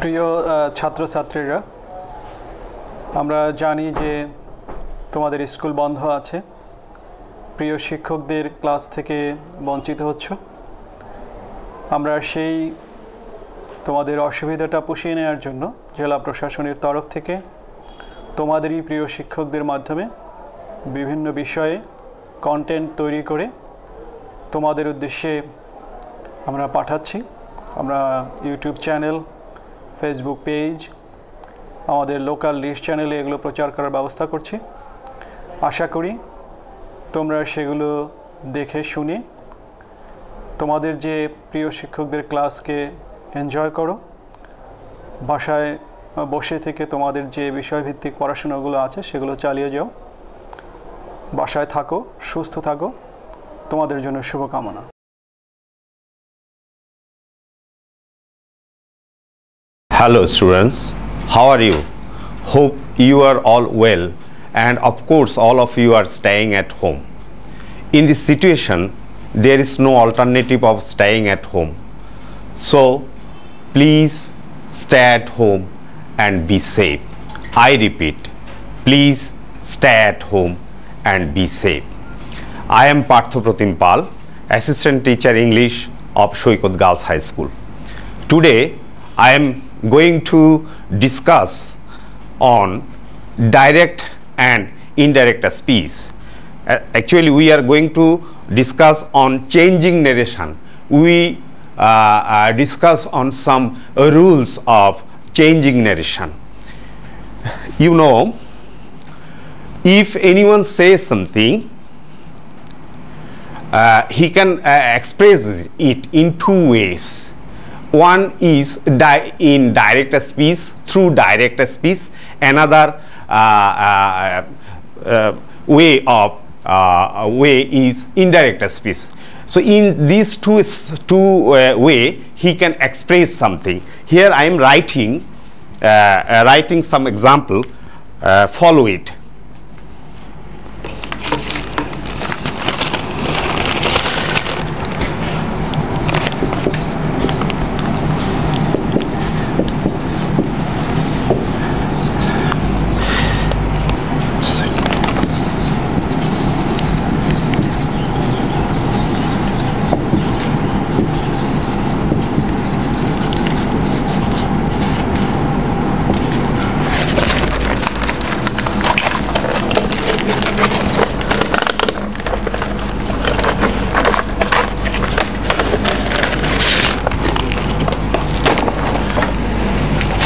প্রিয় ছাত্রছাত্রীরা, আমরা জানি যে তোমাদের স্কুল বন্ধ আছে, প্রিয় শিক্ষকদের ক্লাস থেকে বঞ্চিত হচ্ছ। আমরা সেই তোমাদের অসুবিধাটা পুষিয়ে নেওয়ার জন্য জেলা প্রশাসনের তরফ থেকে তোমাদেরই প্রিয় শিক্ষকদের মাধ্যমে বিভিন্ন বিষয়ে কন্টেন্ট তৈরি করে তোমাদের উদ্দেশ্যে আমরা পাঠাচ্ছি। আমরা ইউটিউব চ্যানেল, ফেসবুক পেজ, আমাদের লোকাল লিস্ট চ্যানেলে এগুলো প্রচার করার ব্যবস্থা করছি। আশা করি তোমরা সেগুলো দেখে শুনে তোমাদের যে প্রিয় শিক্ষকদের ক্লাসকে এনজয় করো। বাসায় বসে থেকে তোমাদের যে বিষয়ভিত্তিক পড়াশোনাগুলো আছে সেগুলো চালিয়ে যাও। বাসায় থাকো, সুস্থ থাকো, তোমাদের জন্য শুভকামনা। Hello students, how are you? Hope you are all well, and of course all of you are staying at home. In this situation, there is no alternative of staying at home. So please stay at home and be safe. I repeat, please stay at home and be safe. I am Partho Pratim Pal, Assistant Teacher English of Shoikot Girls High School. Today I am going to discuss on direct and indirect speech. Actually, we are going to discuss on changing narration. We discuss on some rules of changing narration. You know, if anyone says something, he can express it in two ways. One is in direct speech, through direct speech. Another way is indirect speech. So in these two way, he can express something. Here I am writing some example. Follow it.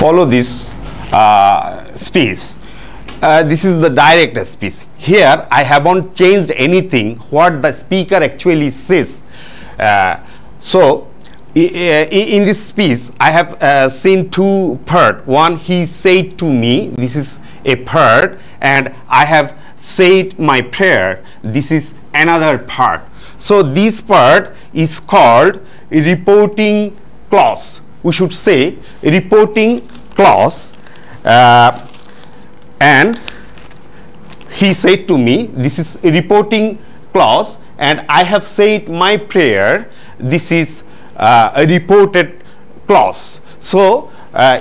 Follow this speech. This is the direct speech. Here I haven't changed anything what the speaker actually says. So in this speech I have seen two part. One, he said to me, this is a part, and I have said my prayer, this is another part. So this part is called a reporting clause. We should say reporting clause. And he said to me, this is a reporting clause, and I have said my prayer, this is a reported clause. So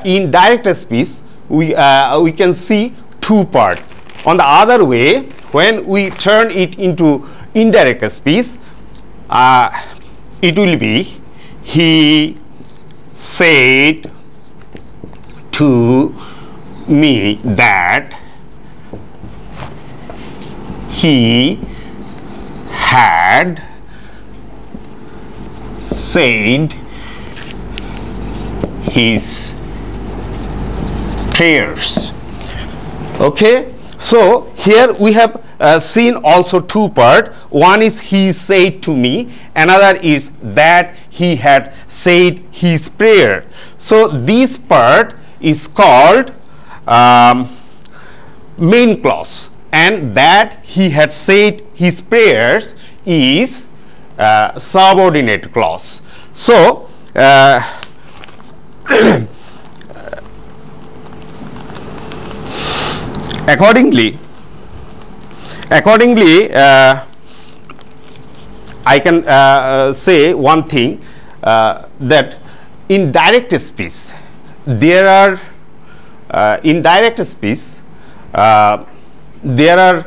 in direct speech we can see two part. On the other way, when we turn it into indirect speech, it will be, he said to me that he had said his prayers. Okay, so here we have seen also two part. One is he said to me, another is that he had said his prayer. So this part is called main clause, and that he had said his prayers is subordinate clause. So accordingly I can say one thing, that in direct speech there are in direct speech there are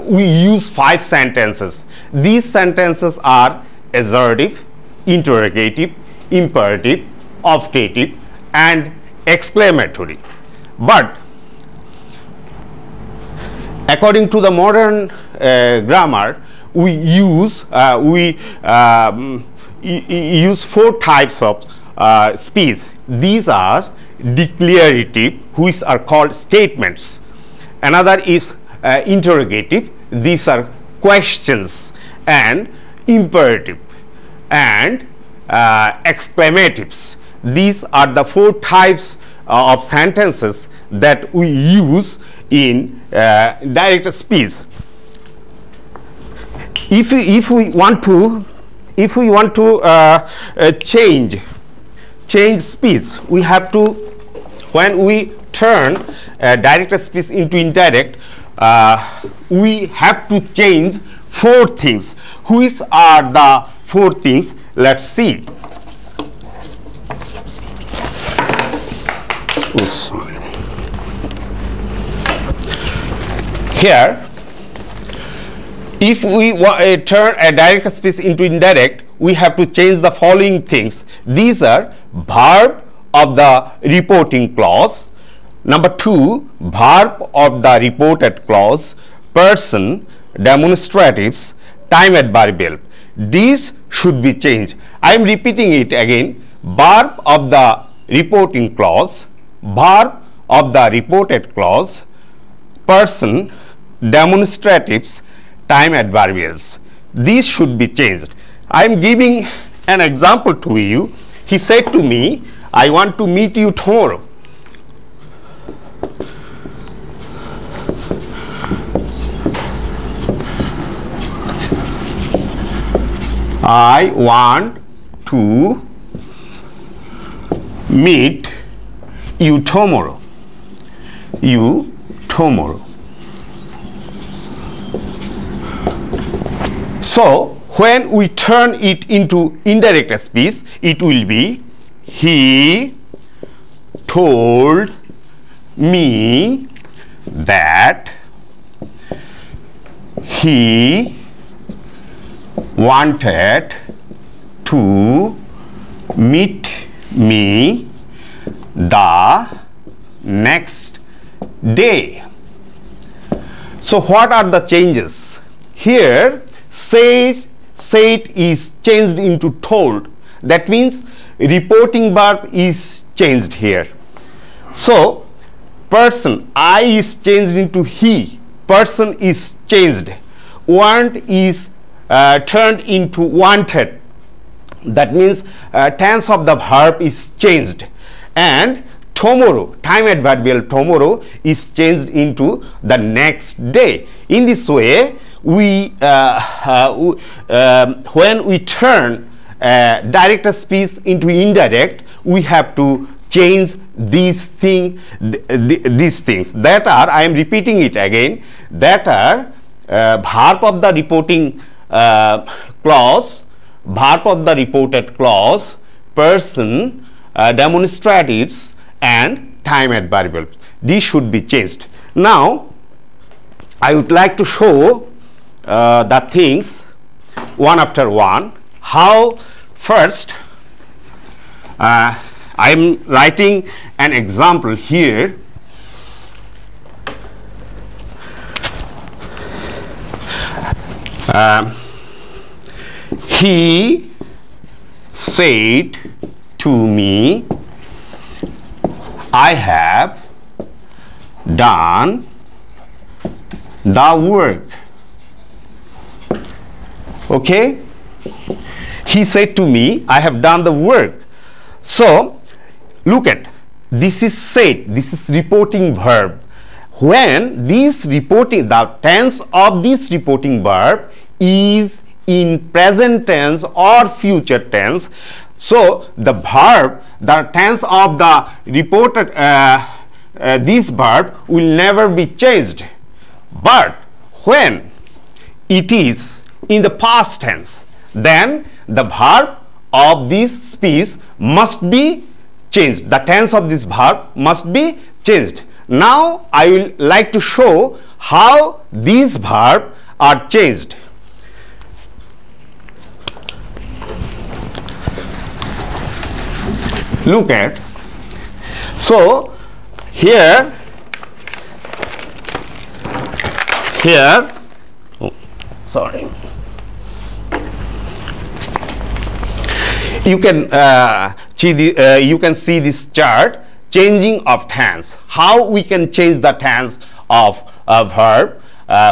we use 5 sentences. These sentences are assertive, interrogative, imperative, optative, and exclamatory. But according to the modern grammar, we use 4 types of speech. These are declarative, which are called statements. Another is interrogative. These are questions, and imperative and exclamatives. These are the 4 types of sentences that we use in direct speech. If we want to change speech, we have to, when we turn direct speech into indirect, we have to change 4 things. Which are the 4 things? Let's see. Oh, sorry. Here, if we turn a direct speech into indirect, we have to change the following things. These are verb of the reporting clause. Number 2, verb of the reported clause, person, demonstratives, time adverbial. These should be changed. I am repeating it again. Verb of the reporting clause, verb of the reported clause, person, demonstratives, time adverbials. These should be changed. I am giving an example to you. He said to me, I want to meet you tomorrow. I want to meet you tomorrow. You tomorrow. So when we turn it into indirect speech, it will be he told me that he wanted to meet me the next day. So what are the changes? Here said is changed into told. That means reporting verb is changed here. So person, I is changed into he. Person is changed. Want is turned into wanted. That means tense of the verb is changed. And tomorrow, time adverbial tomorrow is changed into the next day. In this way, we when we turn direct speech into indirect, we have to change these things. These things that are, I am repeating it again, that are verb of the reporting clause, verb of the reported clause, person, demonstratives, and time adverbial. These should be changed. Now I would like to show the things one after one. How? First, I am writing an example here. He said to me, I have done the work. Okay? He said to me, I have done the work. So look at, this is said, this is reporting verb. When this reporting, the tense of this reporting verb is in present tense or future tense, so the verb, the tense of the reported this verb will never be changed. But when it is in the past tense, then the verb of this speech must be changed. The tense of this verb must be changed. Now I will like to show how these verbs are changed. Look at, so here sorry, you can you can see this chart, changing of tense, how we can change the tense of a verb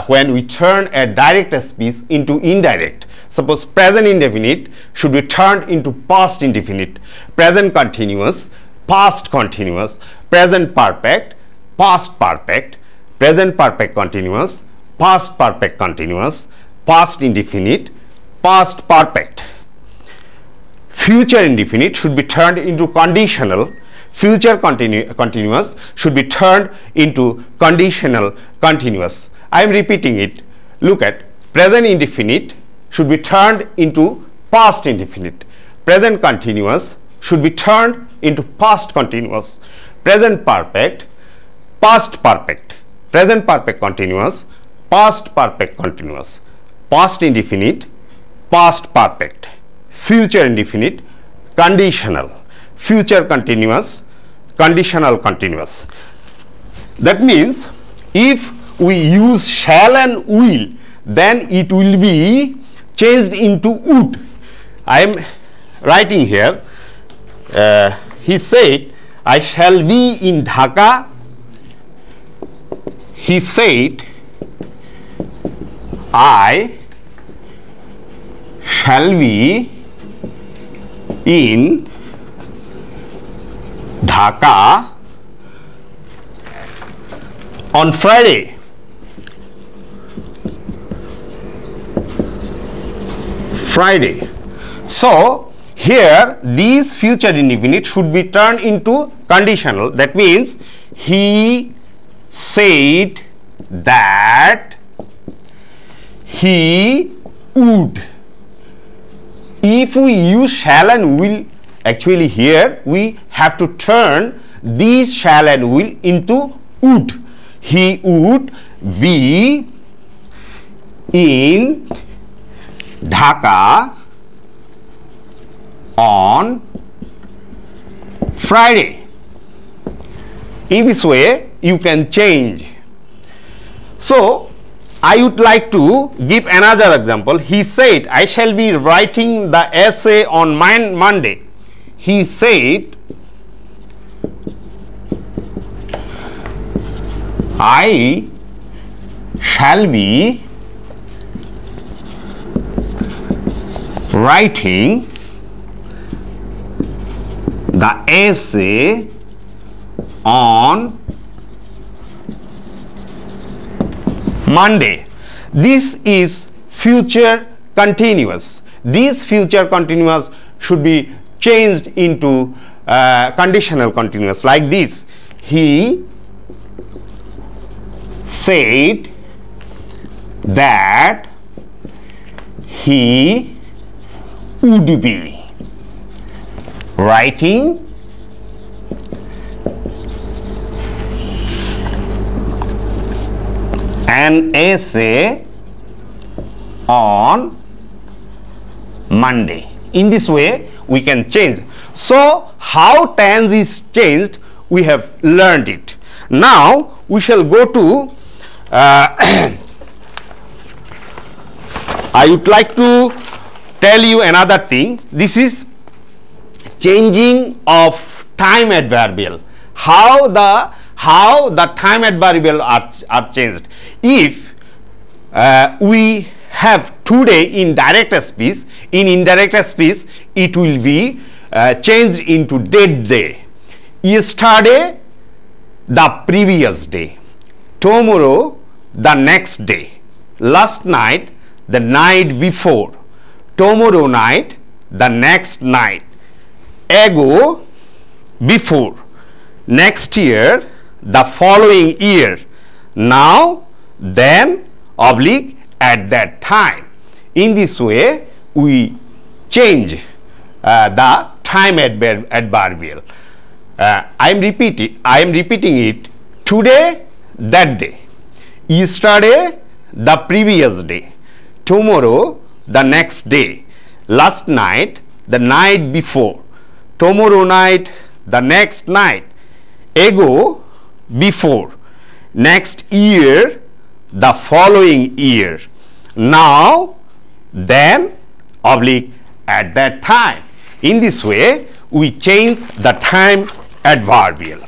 when we turn a direct speech into indirect. Suppose present indefinite should be turned into past indefinite, present continuous, past continuous, present perfect, past perfect, present perfect continuous, past perfect continuous, past indefinite, past perfect. Future indefinite should be turned into conditional, future continuous should be turned into conditional continuous. I am repeating it. Look at, present indefinite should be turned into past indefinite, present continuous should be turned into past continuous, present perfect, past perfect, present perfect continuous, past perfect continuous, past indefinite, past perfect, future indefinite, conditional, future continuous, conditional continuous. That means if we use shall and will, then it will be changed into would. I am writing here, he said, I shall be in Dhaka. He said, I shall be in Dhaka on Friday. Friday. So here these future indefinite should be turned into conditional. That means he said that he would. If we use shall and will, actually here we have to turn these shall and will into would. He would be in Dhaka on Friday. In this way you can change. So I would like to give another example. He said, I shall be writing the essay on Monday. He said, I shall be writing the essay on Monday. This is future continuous. This future continuous should be changed into conditional continuous like this. He said that he would be writing an essay on Monday. In this way we can change. So how tense is changed, we have learned it. Now we shall go to I would like to tell you another thing. This is changing of time adverbial. How the time adverbial are changed. If we have today in direct speech, in indirect speech it will be changed into dead day. Yesterday, the previous day. Tomorrow, the next day. Last night, the night before. Tomorrow night, the next night. Ago, before. Next year, the following year. Now, then, oblique, at that time. In this way we change the time adverbial. I am repeating it. Today, that day. Yesterday, the previous day. Tomorrow, the next day. Last night, the night before. Tomorrow night, the next night. Ago, before. Next year, the following year. Now, then, oblique, at that time. In this way, we change the time adverbial.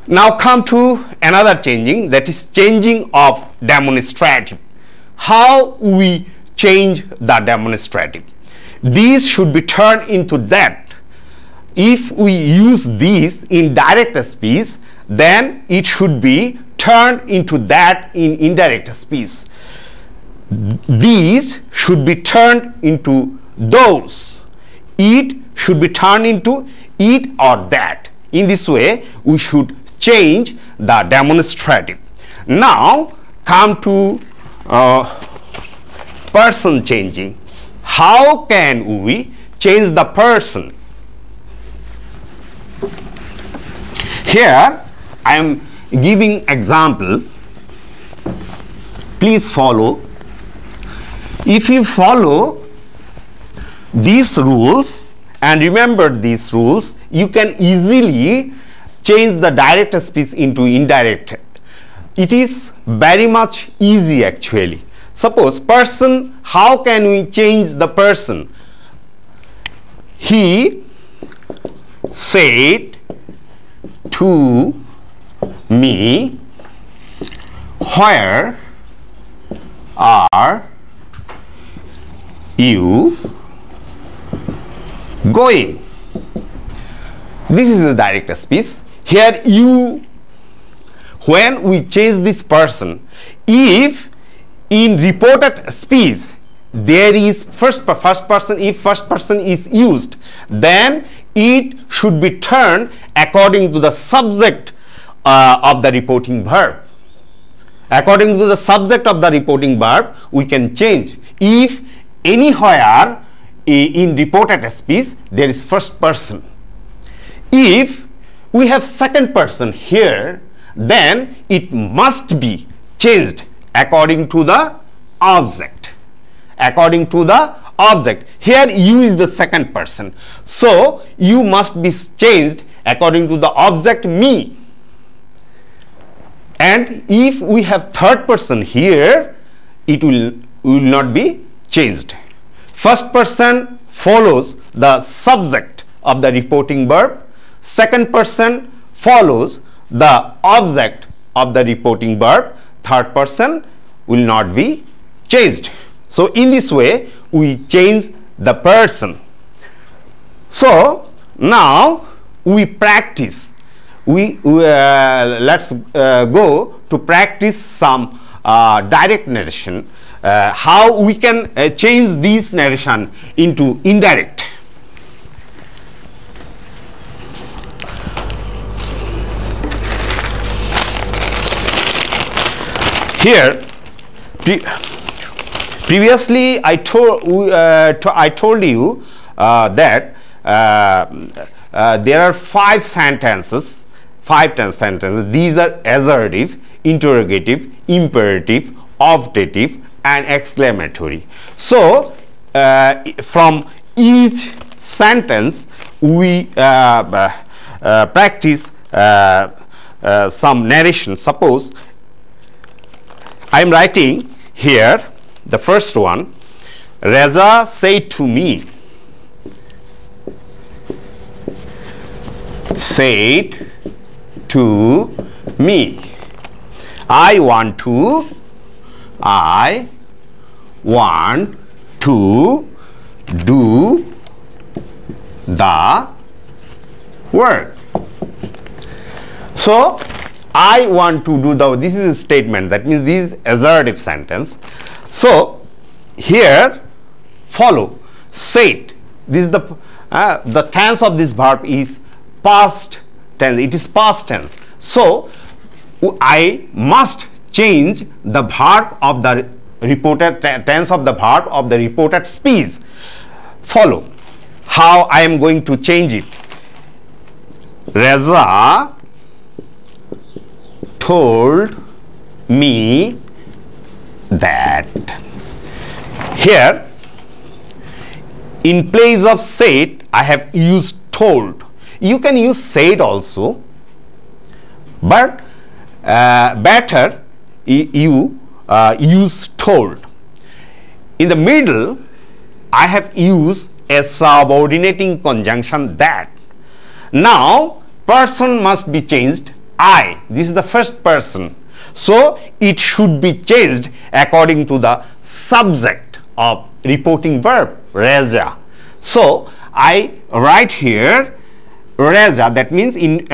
Now come to another changing, that is changing of demonstrative. How we change the demonstrative? These should be turned into that. If we use these in direct speech, then it should be turned into that in indirect speech. These should be turned into those. It should be turned into it or that. In this way, we should change the demonstrative. Now, come to person changing. How can we change the person? Here, I am giving example. Please follow. If you follow these rules and remember these rules, you can easily change the direct speech into indirect. It is very much easy actually. Suppose person, how can we change the person? He said to me, where are you going? This is the direct speech. Here you, when we change this person, if in reported speech there is first person, if first person is used, then it should be turned according to the subject of the reporting verb. According to the subject of the reporting verb, we can change. If anywhere in reported speech there is first person, if we have second person here, then it must be changed according to the object. According to the object. Here you is the second person, so you must be changed according to the object me. And if we have third person here, it will not be changed. First person follows the subject of the reporting verb. Second person follows the object of the reporting verb. Third person will not be changed. So in this way we change the person. So now we practice. Let's go to practice some direct narration. How we can change this narration into indirect. Here, previously I told you that there are five sentences. These are assertive, interrogative, imperative, optative, and exclamatory. So from each sentence we practice some narration. Suppose I am writing here the first one. Reza said to me. Said to me. I want to do the work. So I want to do the, this is a statement, that means this is assertive sentence. So here follow said. This is the tense of this verb is past tense. It is past tense. So I must change the verb of the reported tense of the verb of the reported speech. Follow how I am going to change it. Reza told me that. Here in place of said I have used told. You can use said also, but better you use told. In the middle I have used a subordinating conjunction that. Now person must be changed. I, this is the first person, so it should be changed according to the subject of reporting verb Reza. So I write here Reza, that means in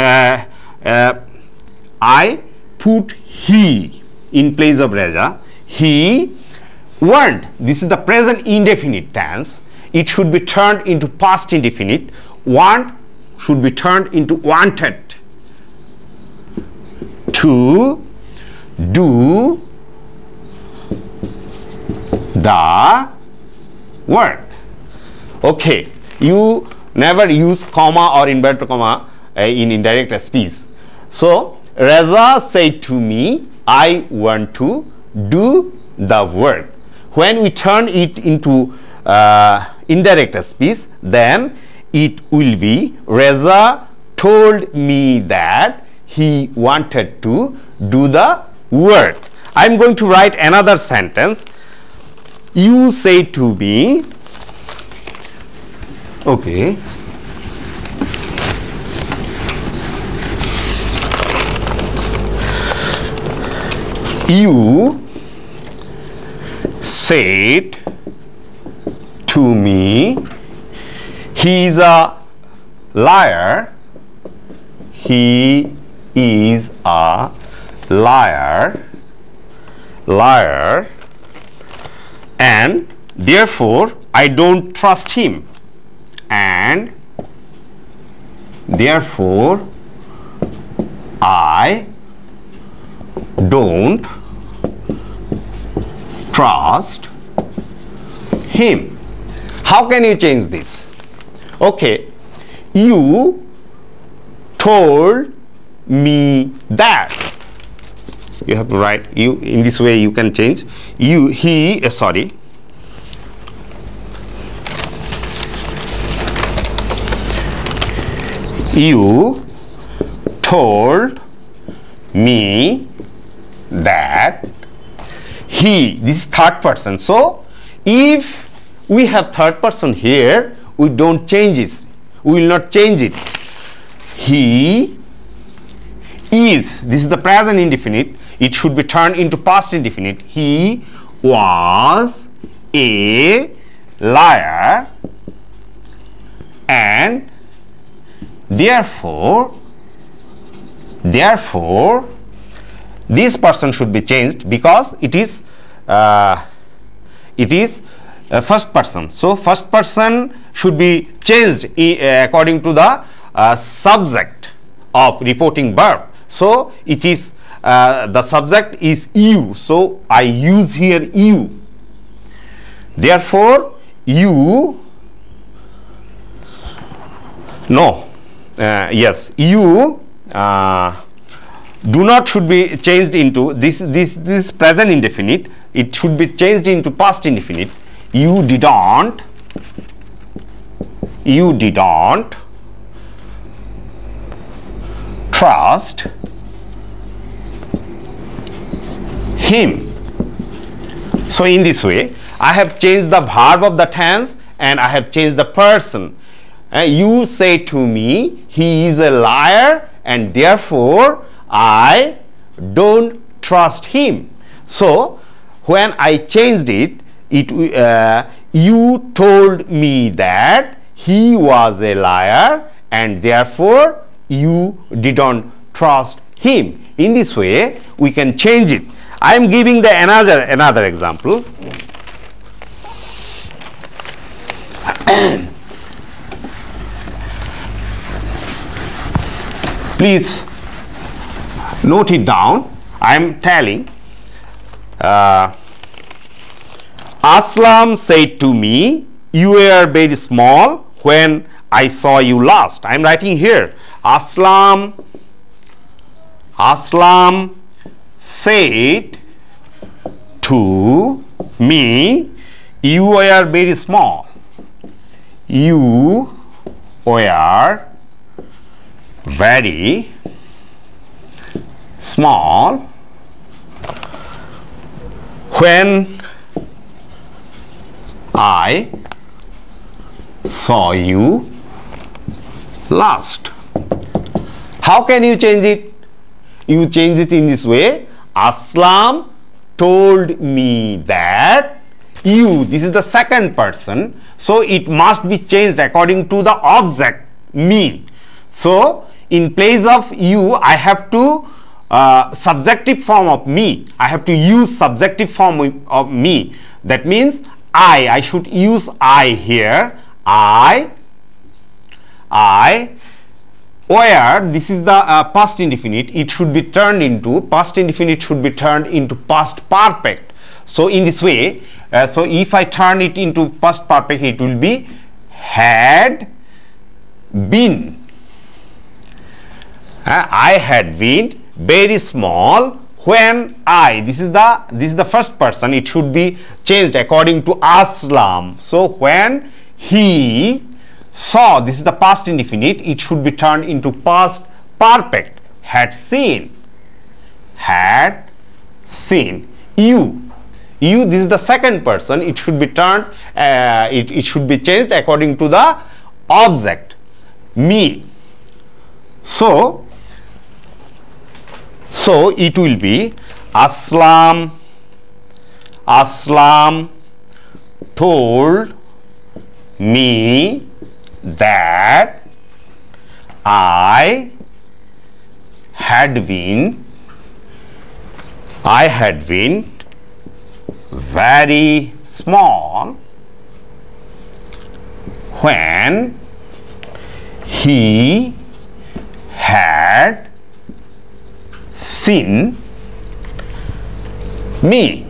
I put he in place of Reza. He want, this is the present indefinite tense, it should be turned into past indefinite. Want should be turned into wanted to do the work. Okay, you never use comma or inverted comma in indirect speech. So Reza said to me, I want to do the work. When we turn it into indirect speech, then it will be Reza told me that he wanted to do the work. I am going to write another sentence. You say to me, okay, you said to me, he is a liar. He is a liar, and therefore I don't trust him, and therefore I don't trust him. How can you change this? Okay, you told me that. You have to write, you in this way you can change. You, he, sorry. You told me that he, this is third person. So if we have third person here, we don't change it. We will not change it. He is, this is the present indefinite, it should be turned into past indefinite. He was a liar, and therefore this person should be changed because it is first person. So first person should be changed according to the subject of reporting verb. So it is the subject is you, so I use here you. Therefore you, no, yes, you do not should be changed into this present indefinite. It should be changed into past indefinite. You didn't trust him. So in this way I have changed the verb of the tense and I have changed the person. You say to me, he is a liar, and therefore I don't trust him. So when I changed it, you told me that he was a liar, and therefore you didn't trust him. In this way we can change it. I am giving the another example. Please note it down. I am telling. Aslam said to me, you were very small when I saw you last. I am writing here. Aslam said to me, you were very small. You were very small when I saw you last. How can you change it? You change it in this way. Aslam told me that you, this is the second person, so it must be changed according to the object me. So in place of you, I have to subjective form of me. I have to use subjective form of me. That means I should use I here. I, where this is the past indefinite, it should be turned into, past indefinite should be turned into past perfect. So in this way, so if I turn it into past perfect, it will be had been. I had been very small when I, this is the first person, it should be changed according to Aslam. So when he saw, this is the past indefinite, it should be turned into past perfect. Had seen. You, this is the second person, it should be turned, it should be changed according to the object me. So it will be Aslam told me that I had been very small when he had seen me.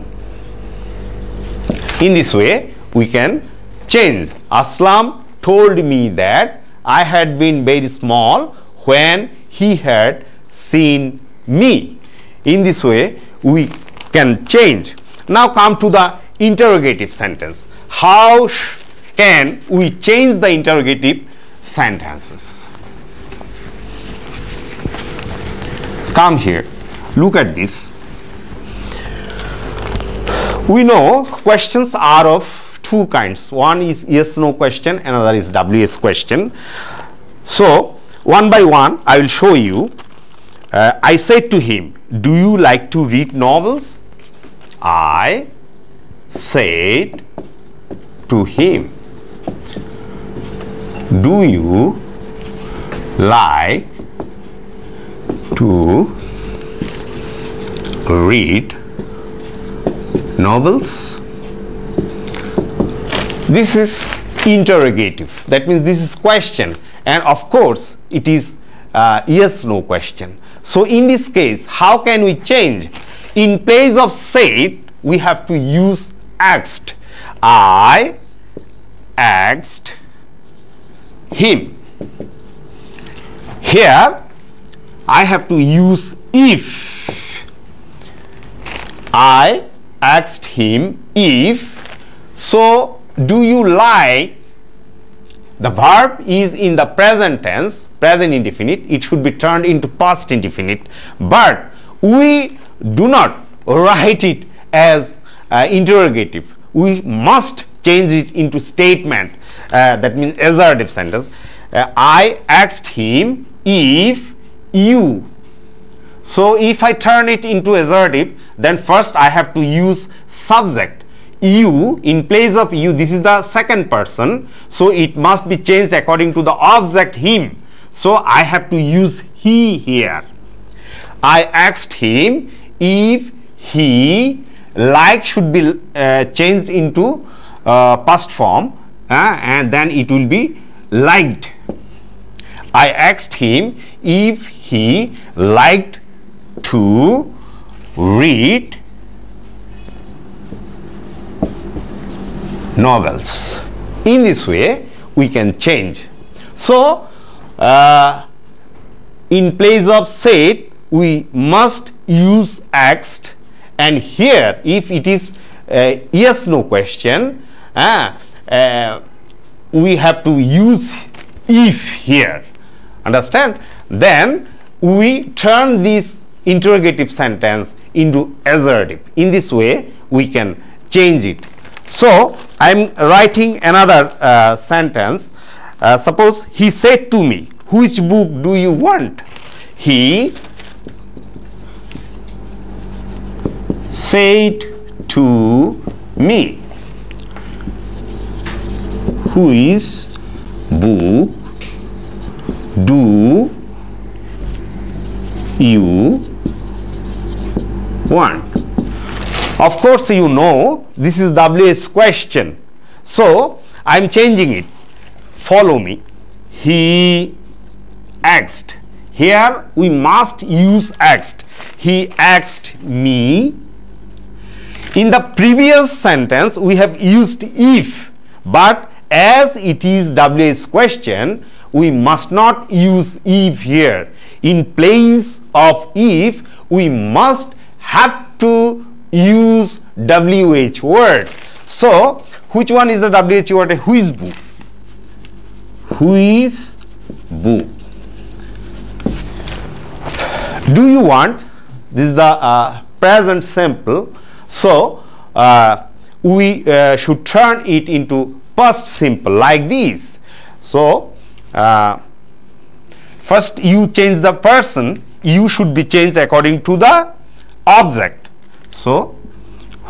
In this way, we can change. Aslam told me that I had been very small when he had seen me. In this way, we can change. Now come to the interrogative sentence. How can we change the interrogative sentences? Come here, look at this. We know questions are of two kinds. One is yes no question, another is WS question. So one by one I will show you. I said to him, do you like to read novels? I said to him, do you like to read novels? This is interrogative. That means this is question, and of course it is yes no question. So in this case, how can we change? In place of said, we have to use asked. I asked him. Here I have to use if. I asked him if. So do you like? The verb is in the present tense, present indefinite. It should be turned into past indefinite, but we do not write it as interrogative. We must change it into statement. That means assertive sentence. I asked him if you. So if I turn it into assertive, then first I have to use subject. You, in place of you, this is the second person, so it must be changed according to the object him. So I have to use he here. I asked him if he, like should be changed into past form, and then it will be liked. I asked him if he liked to read novels. In this way, we can change. So in place of said we must use asked, and here if it is a yes no question, we have to use if here, understand? Then we turn this interrogative sentence into assertive. In this way we can change it. So I am writing another sentence. Suppose he said to me, which book do you want? He said to me, which book do you want? Of course you know this is WH question, so I am changing it. Follow me. He asked. Here we must use asked. He asked me. In the previous sentence we have used if, but as it is WH question we must not use if here. In place of if we must have to use WH word. So which one is the WH word? Which book? Which book do you want? This is the present simple. So we should turn it into past simple like this. So first you change the person, you should be changed according to the object. So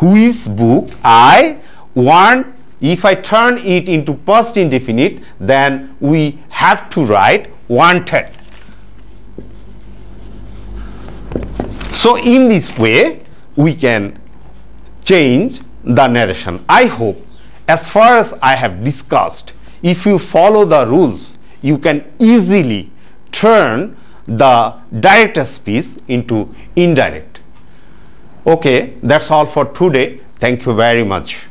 which book I want. If I turn it into past indefinite, then we have to write wanted. So in this way we can change the narration. I hope as far as I have discussed, if you follow the rules, you can easily turn the direct speech into indirect. Okay, that's all for today. Thank you very much.